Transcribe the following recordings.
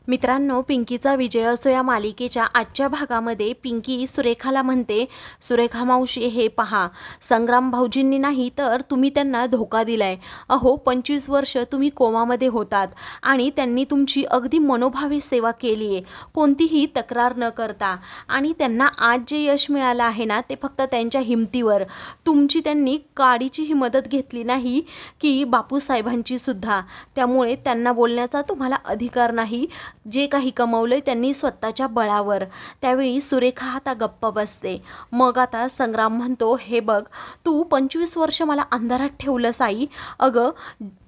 मित्रांनो, पिंकीचा विजय असो या मालिकेच्या आजच्या भागामध्ये पिंकी सुरेखाला म्हणते, सुरेखा मावशी हे पहा, संग्राम भाऊजींनी नाही तर तुम्ही त्यांना धोका दिलाय. अहो 25 वर्ष तुम्ही कोमामध्ये होतात आणि त्यांनी तुमची अगदी मनोभावे सेवा केली आहे, कोणतीही तक्रार न करता. आणि त्यांना आज जे यश मिळालं आहे ना, ते फक्त त्यांच्या हिमतीवर. तुमची त्यांनी काडीचीही मदत घेतली नाही की बापूसाहेबांची सुद्धा. त्यामुळे त्यांना बोलण्याचा तुम्हाला अधिकार नाही. जे काही कमवलंय त्यांनी स्वतःच्या बळावर. त्यावेळी सुरेखा आता गप्प बसते. मग आता संग्राम म्हणतो, हे बघ, तू 25 वर्ष मला अंधारात ठेवलंस आई. अगं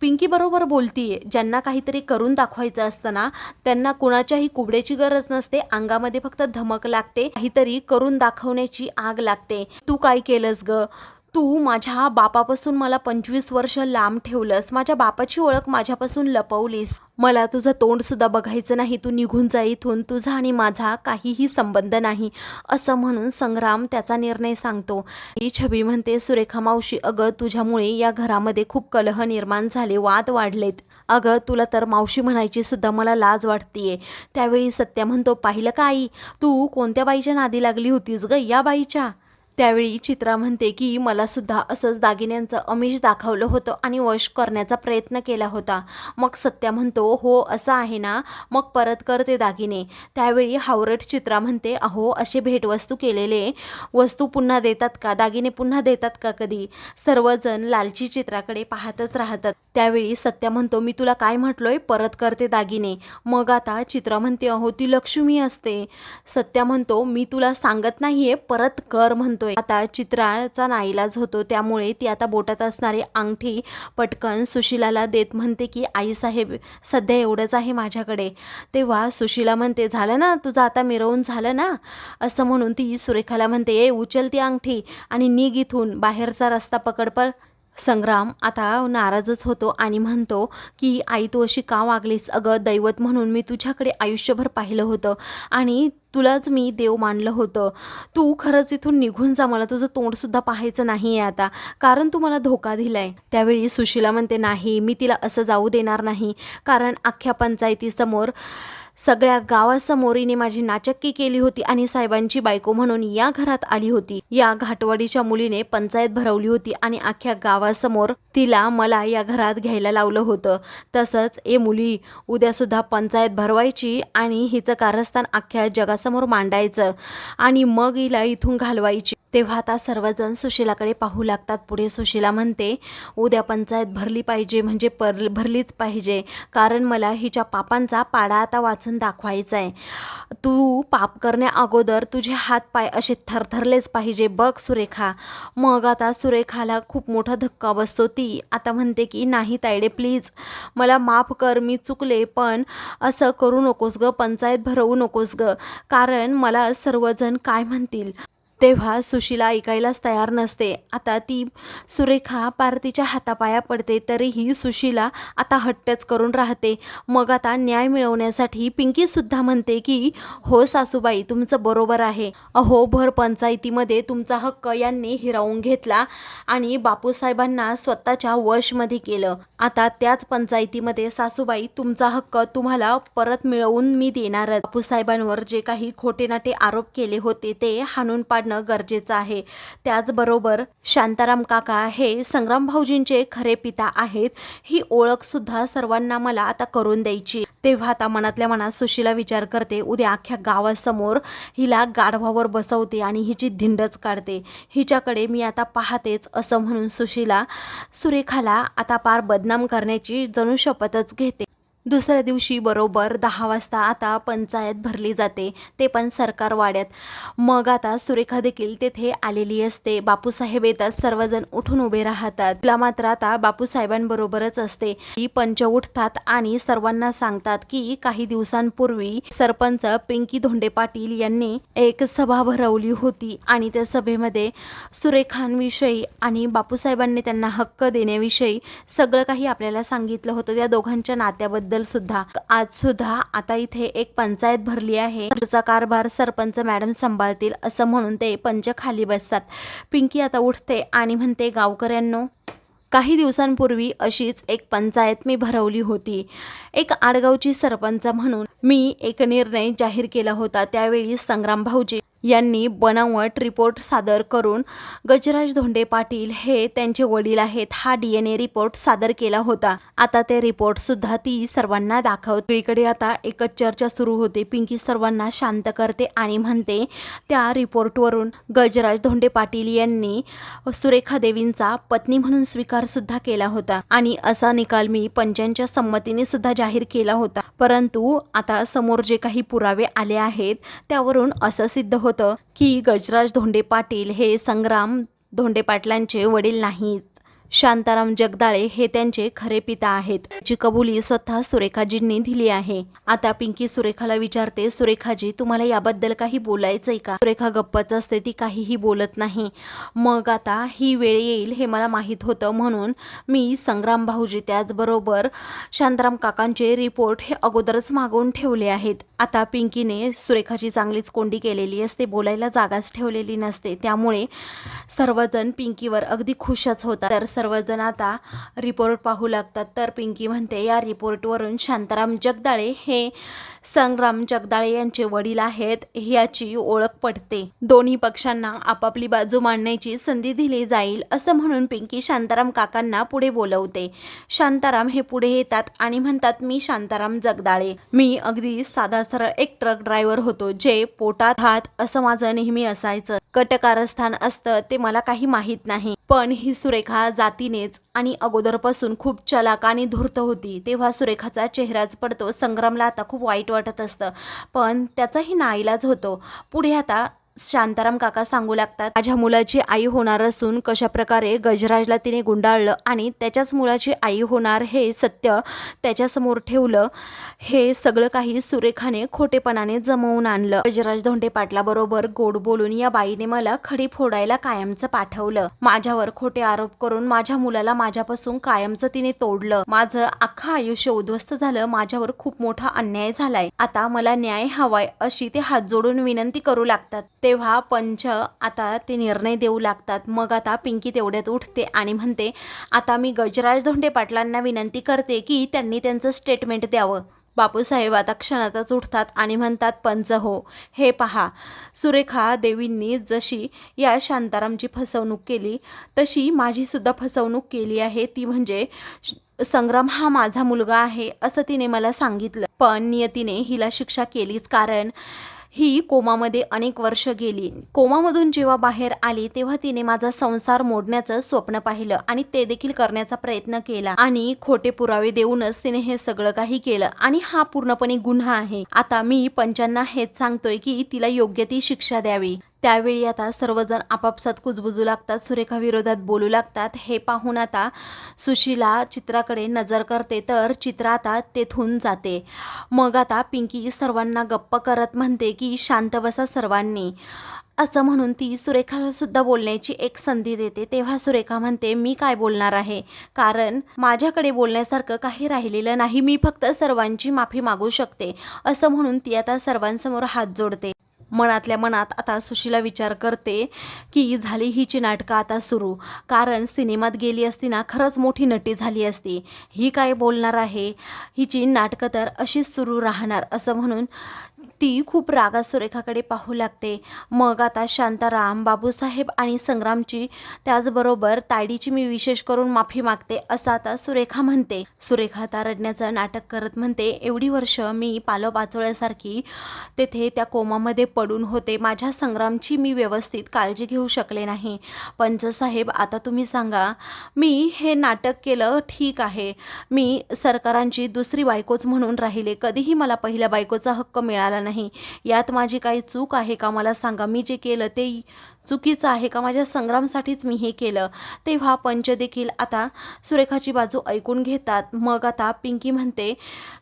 पिंकी बरोबर बोलतीये, ज्यांना काहीतरी करून दाखवायचं असतं ना, त्यांना कुणाच्याही कुबड्याची गरज नसते. अंगामध्ये फक्त धमक लागते, काहीतरी करून दाखवण्याची आग लागते. तू काय केलंस ग? तू माझ्या बापापासून मला 25 वर्ष लांब ठेवलंस, माझ्या बापाची ओळख माझ्यापासून लपवलीस. मला तुझं तोंडसुद्धा बघायचं नाही, तू निघून जा इथून, तुझा आणि माझा काहीही संबंध नाही, असं म्हणून संग्राम त्याचा निर्णय सांगतो. ही छबी म्हणते, सुरेखा मावशी, अगं तुझ्यामुळे या घरामध्ये खूप कलह निर्माण झाले, वाद वाढलेत. अगं तुला तर मावशी म्हणायची सुद्धा मला लाज वाटतीये. त्यावेळी सत्या म्हणतो, पाहिलं का आई, तू कोणत्या बाईच्या नादी लागली होतीस ग, या बाईच्या. त्यावेळी चित्रा म्हणते की मला सुद्धा असंच दागिन्यांचं आमिष दाखवलं होतं आणि वश करण्याचा प्रयत्न केला होता. मग सत्या म्हणतो, हो असं आहे ना, मग परत कर ते दागिने. त्यावेळी हावरट चित्रा म्हणते, अहो असे भेटवस्तू केलेले वस्तू पुन्हा देतात का, दागिने पुन्हा देतात का कधी. सर्वजण लालची चित्राकडे पाहतच राहतात. त्यावेळी सत्या म्हणतो, मी तुला काय म्हटलोय, परत करते दागिने. मग आता चित्रा म्हणते, अहो ती लक्ष्मी असते. सत्या म्हणतो, मी तुला सांगत नाहीये, परत कर म्हणतो. आता चित्राचा नाईलाज होतो, त्यामुळे ती आता बोटात असणारी अंगठी पटकन सुशिलाला देत म्हणते की आई साहेब, सध्या एवढंच आहे माझ्याकडे. तेव्हा सुशिला म्हणते, झालं ना तुझं आता मिरवून झालं ना, असं म्हणून ती सुरेखाला म्हणते, ए उचल ती अंगठी आणि निघ इथून, बाहेरचा रस्ता पकड पर. संग्राम आता नाराजच होतो आणि म्हणतो की आई तू अशी का वागलीस. अगं दैवत म्हणून मी तुझ्याकडे आयुष्यभर पाहिलं होतं आणि तुलाच मी देव मानलं होतं. तू खरंच इथून निघून जा, मला तुझं तोंडसुद्धा पाहायचं नाही आहे आता, कारण तू मला धोका दिलाय. त्यावेळी सुशिला म्हणते, नाही मी तिला असं जाऊ देणार नाही, कारण अख्ख्या पंचायतीसमोर सगळ्या गावासमोर हिने माझी नाचक्की केली होती आणि साहेबांची बायको म्हणून या घरात आली होती. या घाटवाडीच्या मुलीने पंचायत भरवली होती आणि अख्ख्या गावासमोर तिला मला या घरात घ्यायला लावलं होतं. तसंच ए मुली, उद्यासुद्धा पंचायत भरवायची आणि हिचं कारस्थान अख्ख्या जगासमोर मांडायचं आणि मग हिला इथून घालवायची. तेव्हा आता सर्वजण सुशिलाकडे पाहू लागतात. पुढे सुशिला म्हणते, उद्या पंचायत भरली पाहिजे, म्हणजे भरलीच पाहिजे, कारण मला हिच्या पापांचा पाडा आता वाचून दाखवायचा आहे. तू पाप करण्या अगोदर तुझे हात पाय असे थरथरलेच पाहिजे बघ सुरेखा. मग आता सुरेखाला खूप मोठा धक्का बसतो. ती आता म्हणते की नाही तायडे, प्लीज मला माफ कर, मी चुकले, पण असं करू नकोस ग, पंचायत भरवू नकोस ग, कारण मला सर्वजण काय म्हणतील. तेव्हा सुशिला ऐकायलाच तयार नसते. आता ती सुरेखा पार तिच्या हातापाया पडते, तरीही सुशिला आता हट्टच करून राहते. मग आता न्याय मिळवण्यासाठी पिंकीसुद्धा म्हणते की हो सासूबाई, तुमचं बरोबर आहे. अहो भर पंचायतीमध्ये तुमचा हक्क यांनी हिरावून घेतला आणि बापूसाहेबांना स्वतःच्या वशमध्ये केलं. आता त्याच पंचायतीमध्ये सासूबाई तुमचा हक्क तुम्हाला परत मिळवून मी देणारच. बापूसाहेबांवर जे काही खोटे नाटे आरोप केले होते ते हाणून पाडणं गरजेचं आहे. त्याचबरोबर शांताराम काका हे संग्राम भाऊजींचे खरे पिता आहेत, ही ओळख सुद्धा सर्वांना मला आता करून द्यायची. तेव्हा आता मनातल्या मनात सुशिला विचार करते, उद्या अख्ख्या गावासमोर हिला गाढवावर बसवते आणि हिची धिंडच काढते, हिच्याकडे मी आता पाहतेच, असं म्हणून सुशिला सुरेखाला आता पार बदनाम करण्याची जणू शपथच घेते. दुसऱ्या दिवशी बरोबर 10 वाजता आता पंचायत भरली जाते, ते पण सरकार वाड्यात. मग आता सुरेखा देखील तेथे आलेली असते. बापूसाहेब येतात, सर्वजण उठून उभे राहतात. तिला मात्र आता बापूसाहेबांबरोबरच असते. ही पंच उठतात आणि सर्वांना सांगतात की काही दिवसांपूर्वी सरपंच पिंकी धोंडे पाटील यांनी एक सभा भरवली होती आणि त्या सभेमध्ये सुरेखांविषयी आणि बापूसाहेबांनी त्यांना हक्क देण्याविषयी सगळं काही आपल्याला सांगितलं होतं. त्या दोघांच्या नात्याबद्दल सुद्धा आज सुद्धा आता इथे एक पंचायत भरली आहे, त्याचा कारभार सरपंच मॅडम सांभाळतील, असं म्हणून ते पंच खाली बसतात. पिंकी आता उठते आणि म्हणते, गावकऱ्यांनो, काही दिवसांपूर्वी अशीच एक पंचायत मी भरवली होती. एक आडगावची सरपंच म्हणून मी एक निर्णय जाहीर केला होता. त्यावेळी संग्राम भाऊजी यांनी बनावट रिपोर्ट सादर करून गजराज धोंडे पाटील हे त्यांचे वडील आहेत हा DNA रिपोर्ट सादर केला होता. आता ते रिपोर्ट सुद्धा ती सर्वांना दाखवते. सगळीकडे आता एकच चर्चा सुरू होते. पिंकी सर्वांना शांत करते आणि म्हणते त्या रिपोर्टवरून गजराज धोंडे पाटील यांनी सुरेखा देवींचा पत्नी म्हणून स्वीकार सुद्धा केला होता आणि असा निकाल मी पंचांच्या संमतीने सुद्धा जाहीर केला होता. परंतु आता समोर जे काही पुरावे आले आहेत त्यावरून असं सिद्ध होतं की गजराज धोंडे पाटील हे संग्राम धोंडे पाटलांचे वडील नाहीत. शांताराम जगदाळे हे त्यांचे खरे पिता आहेत. जी कबुली स्वतः सुरेखाजींनी दिली आहे. आता पिंकी सुरेखाला विचारते, सुरेखाजी तुम्हाला याबद्दल काही बोलायचंय का? सुरेखा गप्पच असते, ती काहीही बोलत नाही. मग आता ही वेळ येईल हे मला माहीत होतं म्हणून मी संग्राम भाऊजी त्याचबरोबर शांताराम काकांचे रिपोर्ट हे अगोदरच मागवून ठेवले आहेत. आता पिंकीने सुरेखाची चांगलीच कोंडी केलेली असते, बोलायला जागाच ठेवलेली नसते. त्यामुळे सर्वजण पिंकीवर अगदी खुशच होतात. तर सर्वजण आता रिपोर्ट पाहू लागतात. तर पिंकी म्हणते या रिपोर्टवरून शांताराम जगदाळे हे संग्राम जगदाळे यांचे वडील आहेत याची ओळख पडते. दोन्ही पक्षांना आपापली बाजू मांडण्याची संधी दिली जाईल असं म्हणून पिंकी शांताराम काकांना पुढे बोलवते. शांताराम हे पुढे येतात आणि म्हणतात मी शांताराम जगदाळे. मी अगदी साधा सरळ एक ट्रक ड्रायव्हर होतो. जे पोटात हात असं माझं नेहमी असायचं. कटकारस्थान असतं ते मला काही माहीत नाही. पण ही सुरेखा जातीनेच आणि अगोदरपासून खूप चलाक आणि धूर्त होती. तेव्हा सुरेखाचा चेहराच पडतो. संग्रामला आता खूप वाईट वाटत असतं पण त्याचाही नाईलाज होतो. पुढे आता शांताराम काका सांगू लागतात माझ्या मुलाची आई होणार असून कशा प्रकारे गजराजला तिने गुंडाळलं आणि त्याच्याच मुलाची आई होणार हे सत्य त्याच्यासमोर ठेवलं. हे सगळं काही सुरेखाने खोटेपणाने जमवून आणलं. गजराज धोंडे पाटलाबरोबर गोड बोलून या बाईने मला खडी फोडायला कायमचं पाठवलं. माझ्यावर खोटे आरोप करून माझ्या मुलाला माझ्यापासून कायमचं तिने तोडलं. माझं अख्खं आयुष्य उद्ध्वस्त झालं. माझ्यावर खूप मोठा अन्याय झालाय. आता मला न्याय हवाय अशी ते हात जोडून विनंती करू लागतात. तेव्हा पंच आता ते निर्णय देऊ लागतात. मग आता पिंकी तेवढ्यात उठते आणि म्हणते आता मी गजराज धोंडे पाटलांना विनंती करते की त्यांनी त्यांचं स्टेटमेंट द्यावं. बापूसाहेब आता क्षणातच उठतात आणि म्हणतात पंच हो, हे पहा सुरेखा देवींनी जशी या शांतारामची फसवणूक केली तशी माझी सुद्धा फसवणूक केली आहे. ती म्हणजे संग्राम हा माझा मुलगा आहे असं तिने मला सांगितलं. पण नियतीने हिला शिक्षा केलीच. कारण ही कोमामध्ये अनेक वर्ष गेली. कोमामधून जेव्हा बाहेर आली तेव्हा तिने माझा संसार मोडण्याचं स्वप्न पाहिलं आणि ते देखील करण्याचा प्रयत्न केला आणि खोटे पुरावे देऊनच तिने हे सगळं काही केलं आणि हा पूर्णपणे गुन्हा आहे. आता मी पंचांना हेच सांगतोय की तिला योग्य ती शिक्षा द्यावी. त्यावेळी आता सर्वजण आपापसात कुजबुजू लागतात. सुरेखा विरोधात बोलू लागतात. हे पाहून आता सुशीला चित्राकडे नजर करते तर चित्रा आता तेथून जाते. मग आता पिंकी सर्वांना गप्प करत म्हणते की शांत बसा सर्वांनी असं म्हणून ती सुरेखाला सुद्धा बोलण्याची एक संधी देते. तेव्हा सुरेखा म्हणते मी काय बोलणार आहे कारण माझ्याकडे बोलण्यासारखं काही राहिलेलं नाही. मी फक्त सर्वांची माफी मागू शकते असं म्हणून ती आता सर्वांसमोर हात जोडते. मनातल्या मनात आता सुशीला विचार करते की झाली हिची नाटकं आता सुरू. कारण सिनेमात गेली असती ना खरंच मोठी नटी झाली असती. ही काय बोलणार आहे, हिची नाटकं तर अशीच सुरू राहणार असं म्हणून ती खूप रागात सुरेखाकडे पाहू लागते. मग आता शांताराम बाबूसाहेब आणि संग्रामची त्याचबरोबर तायडीची मी विशेष करून माफी मागते असं आता सुरेखा म्हणते. सुरेखा आता रडण्याचं नाटक करत म्हणते एवढी वर्ष मी पालोपाचोळ्यासारखी तेथे त्या कोमामध्ये पडून होते. माझ्या संग्रामची मी व्यवस्थित काळजी घेऊ शकले नाही. पंचसाहेब आता तुम्ही सांगा मी हे नाटक केलं ठीक आहे. मी सरकारांची दुसरी बायकोच म्हणून राहिले. कधीही मला पहिल्या बायकोचा हक्क मिळाला नाही. यात माझी काही चूक आहे का मला सांगा. मी जे केलं ते चुकीचं आहे का. माझ्या संग्रामसाठीच मी हे केलं. तेव्हा पंच देखील आता सुरेखाची बाजू ऐकून घेतात. मग आता पिंकी म्हणते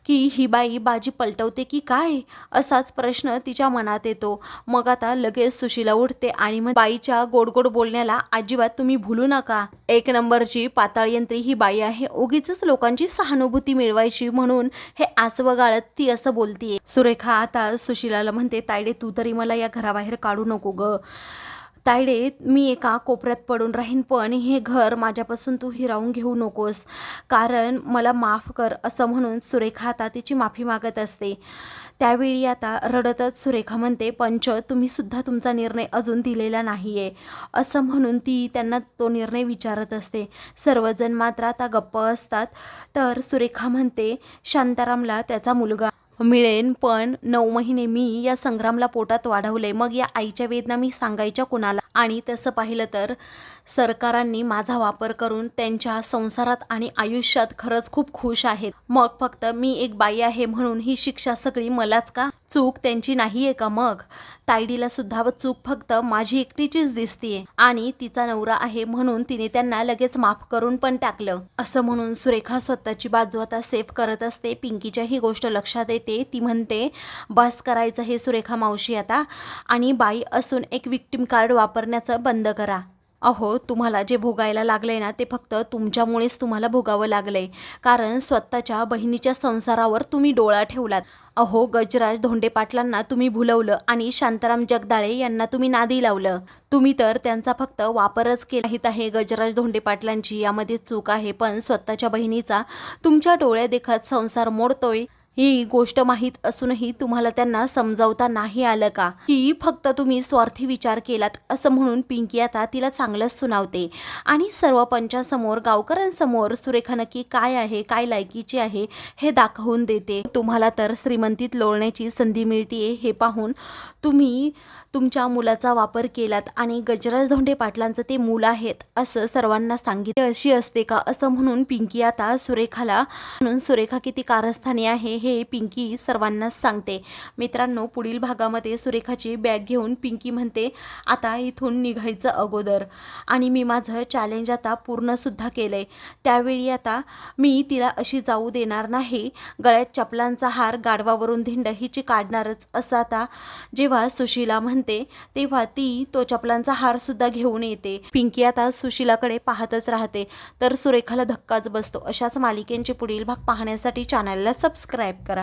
की ही बाई बाजी पलटवते की काय असाच प्रश्न तिच्या मनात येतो. मग आता लगेच सुशीला उठते आणि मग बाईच्या गोडगोड बोलण्याला अजिबात तुम्ही भूलू नका. एक नंबरची पाताळयंत्री ही बाई आहे. उगीच लोकांची सहानुभूती मिळवायची म्हणून हे आसवं गाळत ती असं बोलतीये. सुरेखा आता सुशीलाला म्हणते तायडे तू तरी मला या घराबाहेर काढू नको ग. तायडे, मी एका कोपऱ्यात पडून राहीन, पण हे घर माझ्यापासून तू हिरावून घेऊ नकोस, कारण मला माफ कर, असं म्हणून सुरेखा आता तिची माफी मागत असते. त्यावेळी आता रडतच सुरेखा म्हणते, पंच, तुम्ही सुद्धा तुमचा निर्णय अजून दिलेला नाही आहे, असं म्हणून ती त्यांना तो निर्णय विचारत असते. सर्वजण मात्र आता गप्प असतात. तर सुरेखा म्हणते, शांतारामला त्याचा मुलगा मिळेन, पण 9 महिने मी या संग्रामला पोटात वाढवले, मग या आईच्या वेदना मी सांगायच्या कुणाला? आणि तसं पाहिलं तर सरकारांनी माझा वापर करून त्यांच्या संसारात आणि आयुष्यात खरंच खूप खुश आहेत. मग फक्त मी एक बाई आहे म्हणून ही शिक्षा सगळी मलाच का? चूक त्यांची नाही आहे का? मग तायडीला सुद्धा चूक फक्त माझी एकटीचीच दिसतीये, आणि तिचा नवरा आहे म्हणून तिने त्यांना लगेच माफ करून पण टाकलं, असं म्हणून सुरेखा स्वतःची बाजू आता सेफ करत असते. पिंकीच्या ही गोष्ट लक्षात येते. ती म्हणते, बस करायचं हे सुरेखा मावशी आता, आणि बाई असून एक विक्टिम कार्ड वापरण्याचं बंद करा. अहो, तुम्हाला जे भोगायला लागलंय ना, ते फक्त तुमच्यामुळेच तुम्हाला भोगावं लागलंय, कारण स्वतःच्या बहिणीच्या संसारावर तुम्ही डोळा ठेवलात. अहो, गजराज धोंडे पाटलांना तुम्ही भुलवलं आणि शांताराम जगदाळे यांना तुम्ही नादी लावलं. तुम्ही तर त्यांचा फक्त वापरच केला आहे. गजराज धोंडे पाटलांची यामध्ये चूक आहे, पण स्वतःच्या बहिणीचा तुमच्या डोळ्यादेखत संसार मोडतोय ही गोष्ट माहीत असूनही तुम्हाला त्यांना समजावता नाही आलं का? की फक्त तुम्ही स्वार्थी विचार केलात, असं म्हणून पिंकी आता तिला चांगलंच सुनावते आणि सर्व पंचांसमोर, गावकऱ्यांसमोर सुरेखा नक्की काय आहे, काय लायकीची आहे हे दाखवून देते. तुम्हाला तर श्रीमंतीत लोळण्याची संधी मिळतीये हे पाहून तुम्ही तुमच्या मुलाचा वापर केलात आणि गजराज धोंडे पाटलांचं ते मूल आहेत असं सर्वांना सांगितले अशी असते का? असं म्हणून पिंकी आता सुरेखाला, म्हणून सुरेखा किती कारस्थानी आहे हे पिंकी सर्वांनाच सांगते. मित्रांनो, पुढील भागामध्ये सुरेखाची बॅग घेऊन पिंकी म्हणते, आता इथून निघायचं अगोदर, आणि मी माझं चॅलेंज आता पूर्णसुद्धा केलंय. त्यावेळी आता मी तिला अशी जाऊ देणार नाही. गळ्यात चपलांचा हार, गाढवावरून धिंड हिची काढणारच, असं आता जेव्हा सुशीला म्हणते तेव्हा ती तो चपलांचा हार सुद्धा घेऊन येते. पिंकी आता सुशीलाकडे पाहतच राहते. तर सुरेखाला धक्काच बसतो. अशाच मालिकेंचे पुढील भाग पाहण्यासाठी चॅनलला सबस्क्राईब करा.